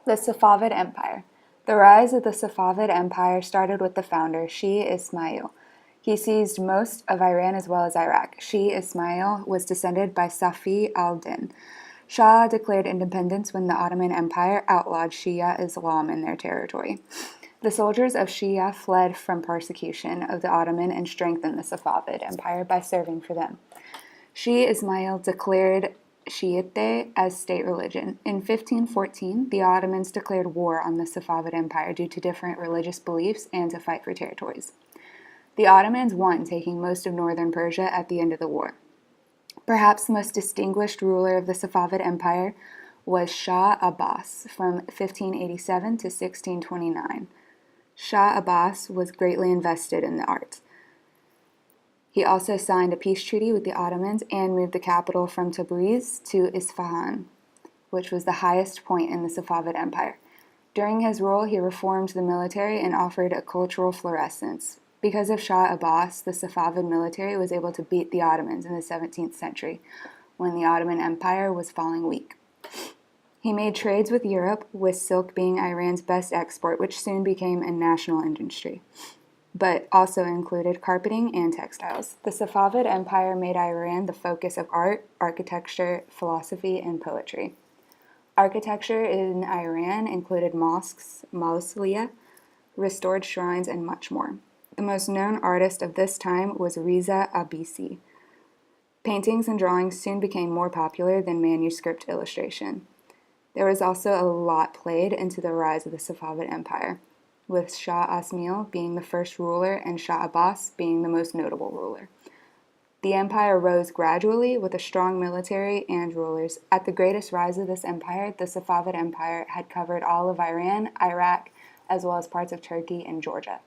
The Safavid Empire. The rise of the Safavid Empire started with the founder, Shi Ismail. He seized most of Iran as well as Iraq. Shi Ismail was descended by Safi al-Din. Shah declared independence when the Ottoman Empire outlawed Shia Islam in their territory. The soldiers of Shia fled from persecution of the Ottoman and strengthened the Safavid Empire by serving for them. Shi Ismail declared Shiite as state religion. In 1514, the Ottomans declared war on the Safavid Empire due to different religious beliefs and to fight for territories. The Ottomans won, taking most of northern Persia at the end of the war. Perhaps the most distinguished ruler of the Safavid Empire was Shah Abbas from 1587 to 1629. Shah Abbas was greatly invested in the arts. He also signed a peace treaty with the Ottomans and moved the capital from Tabriz to Isfahan, which was the highest point in the Safavid Empire. During his rule, he reformed the military and offered a cultural fluorescence. Because of Shah Abbas, the Safavid military was able to beat the Ottomans in the 17th century, when the Ottoman Empire was falling weak. He made trades with Europe, with silk being Iran's best export, which soon became a national industry, but also included carpeting and textiles. The Safavid Empire made Iran the focus of art, architecture, philosophy, and poetry. Architecture in Iran included mosques, mausolea, restored shrines, and much more. The most known artist of this time was Riza Abisi. Paintings and drawings soon became more popular than manuscript illustration. There was also a lot played into the rise of the Safavid Empire, with Shah Ismail being the first ruler and Shah Abbas being the most notable ruler. The empire rose gradually with a strong military and rulers. At the greatest rise of this empire, the Safavid Empire had covered all of Iran, Iraq, as well as parts of Turkey and Georgia.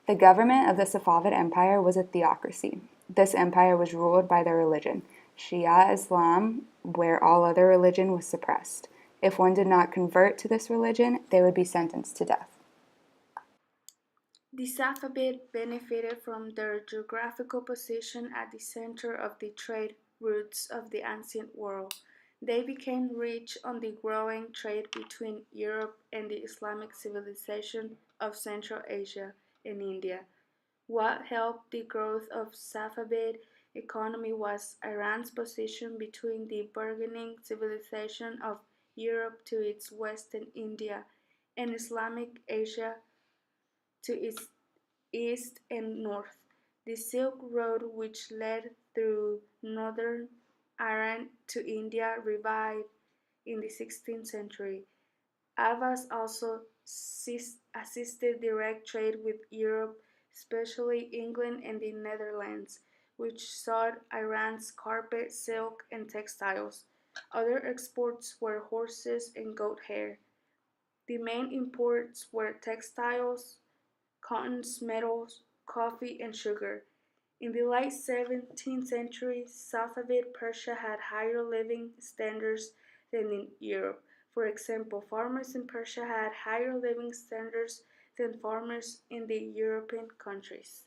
The government of the Safavid Empire was a theocracy. This empire was ruled by their religion, Shia Islam, where all other religion was suppressed. If one did not convert to this religion, they would be sentenced to death. The Safavid benefited from their geographical position at the center of the trade routes of the ancient world. They became rich on the growing trade between Europe and the Islamic civilization of Central Asia and India. What helped the growth of Safavid economy was Iran's position between the burgeoning civilization of Europe to its west and India, and Islamic Asia to its east and north. The Silk Road, which led through northern Iran to India, revived in the 16th century. Abbas also assisted direct trade with Europe, especially England and the Netherlands, which sought Iran's carpet, silk, and textiles. Other exports were horses and goat hair. The main imports were textiles, cottons, metals, coffee, and sugar. In the late 17th century, Safavid Persia had higher living standards than in Europe. For example, farmers in Persia had higher living standards than farmers in the European countries.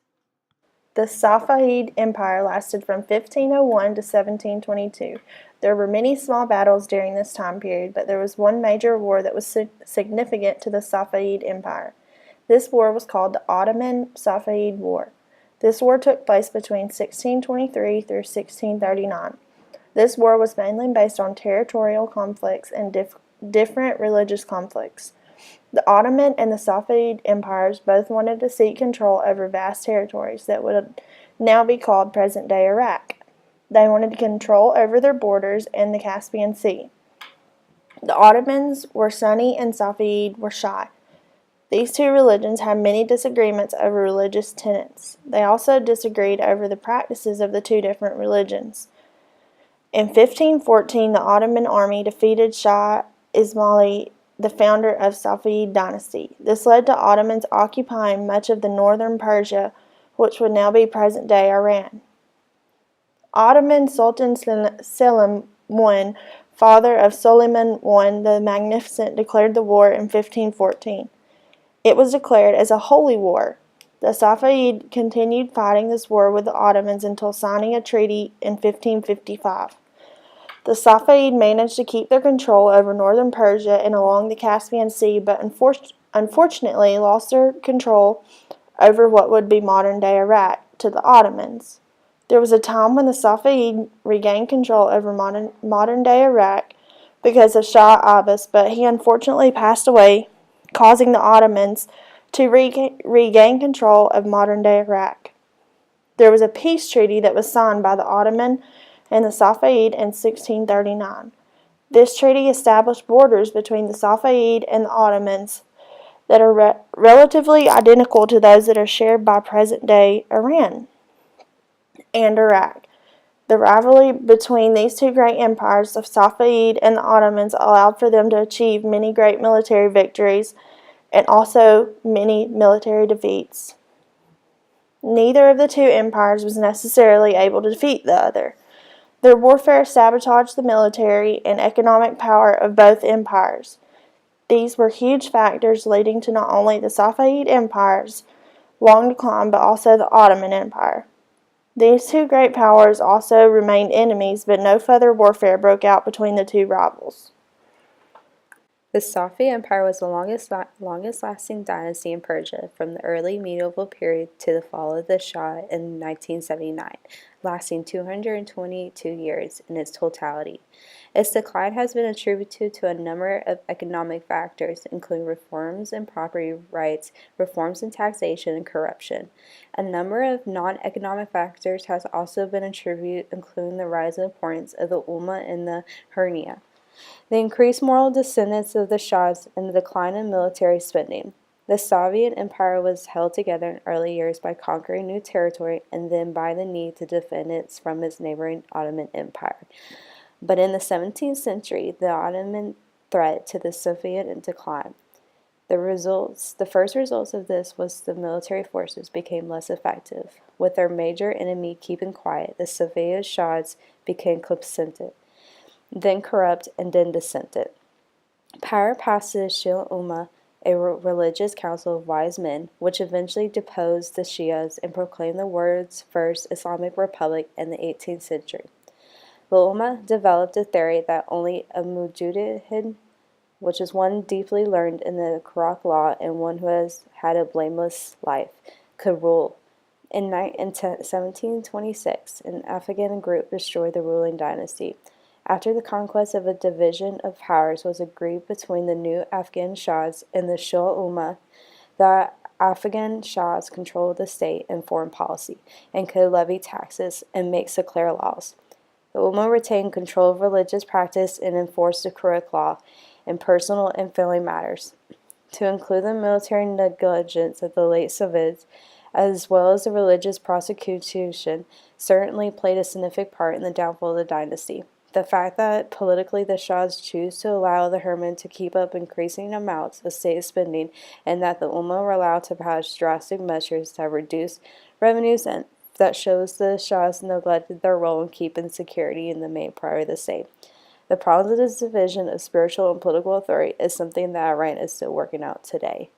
The Safavid Empire lasted from 1501 to 1722. There were many small battles during this time period, but there was one major war that was significant to the Safavid Empire. This war was called the Ottoman-Safavid War. This war took place between 1623 through 1639. This war was mainly based on territorial conflicts and different religious conflicts. The Ottoman and the Safavid empires both wanted to seek control over vast territories that would now be called present-day Iraq. They wanted control over their borders and the Caspian Sea. The Ottomans were Sunni and Safavid were Shia. These two religions had many disagreements over religious tenets. They also disagreed over the practices of the two different religions. In 1514, the Ottoman army defeated Shah Ismail, the founder of Safavid dynasty. This led to Ottomans occupying much of the northern Persia, which would now be present-day Iran. Ottoman Sultan Selim I, father of Suleiman I the Magnificent, declared the war in 1514. It was declared as a holy war. The Safavid continued fighting this war with the Ottomans until signing a treaty in 1555. The Safavid managed to keep their control over northern Persia and along the Caspian Sea, but unfortunately lost their control over what would be modern-day Iraq to the Ottomans. There was a time when the Safavid regained control over modern-day Iraq because of Shah Abbas, but he unfortunately passed away, causing the Ottomans to regain control of modern-day Iraq. There was a peace treaty that was signed by the Ottoman and the Safavid in 1639. This treaty established borders between the Safavid and the Ottomans that are relatively identical to those that are shared by present-day Iran and Iraq. The rivalry between these two great empires, the Safavid and the Ottomans, allowed for them to achieve many great military victories and also many military defeats. Neither of the two empires was necessarily able to defeat the other. Their warfare sabotaged the military and economic power of both empires. These were huge factors leading to not only the Safavid Empire's long decline but also the Ottoman Empire. These two great powers also remained enemies, but no further warfare broke out between the two rivals. The Safavid Empire was the longest-lasting dynasty in Persia from the early medieval period to the fall of the Shah in 1979, lasting 222 years in its totality. Its decline has been attributed to a number of economic factors, including reforms in property rights, reforms in taxation, and corruption. A number of non-economic factors has also been attributed, including the rise in importance of the Ummah and the Hernia, the increased moral descendants of the Shahs, and the decline in military spending. The Safavid Empire was held together in early years by conquering new territory and then by the need to defend it from its neighboring Ottoman Empire. But in the 17th century, the Ottoman threat to the Safavid declined. The first results of this was the military forces became less effective. With their major enemy keeping quiet, the Safavid Shahs became complacent, then corrupt, and then dissented. Power passed to the Shia Ummah, a religious council of wise men, which eventually deposed the Shias and proclaimed the world's first Islamic republic in the 18th century. The Ummah developed a theory that only a mujtahid, which is one deeply learned in the Quranic law and one who has had a blameless life, could rule. In 1726, an Afghan group destroyed the ruling dynasty. After the conquest of a division of powers was agreed between the new Afghan Shahs and the Shia Ummah, the Afghan Shahs controlled the state and foreign policy and could levy taxes and make secular laws. The Ummah retained control of religious practice and enforced the Quranic law in personal and family matters, to include the military negligence of the late Safavids, as well as the religious prosecution, certainly played a significant part in the downfall of the dynasty. The fact that politically the Shahs choose to allow the Herman to keep up increasing amounts of state spending and that the Ummah were allowed to pass drastic measures that reduce revenues and that shows the Shahs neglected their role in keeping security in the main priority of the state. The problems of this division of spiritual and political authority is something that Iran is still working out today.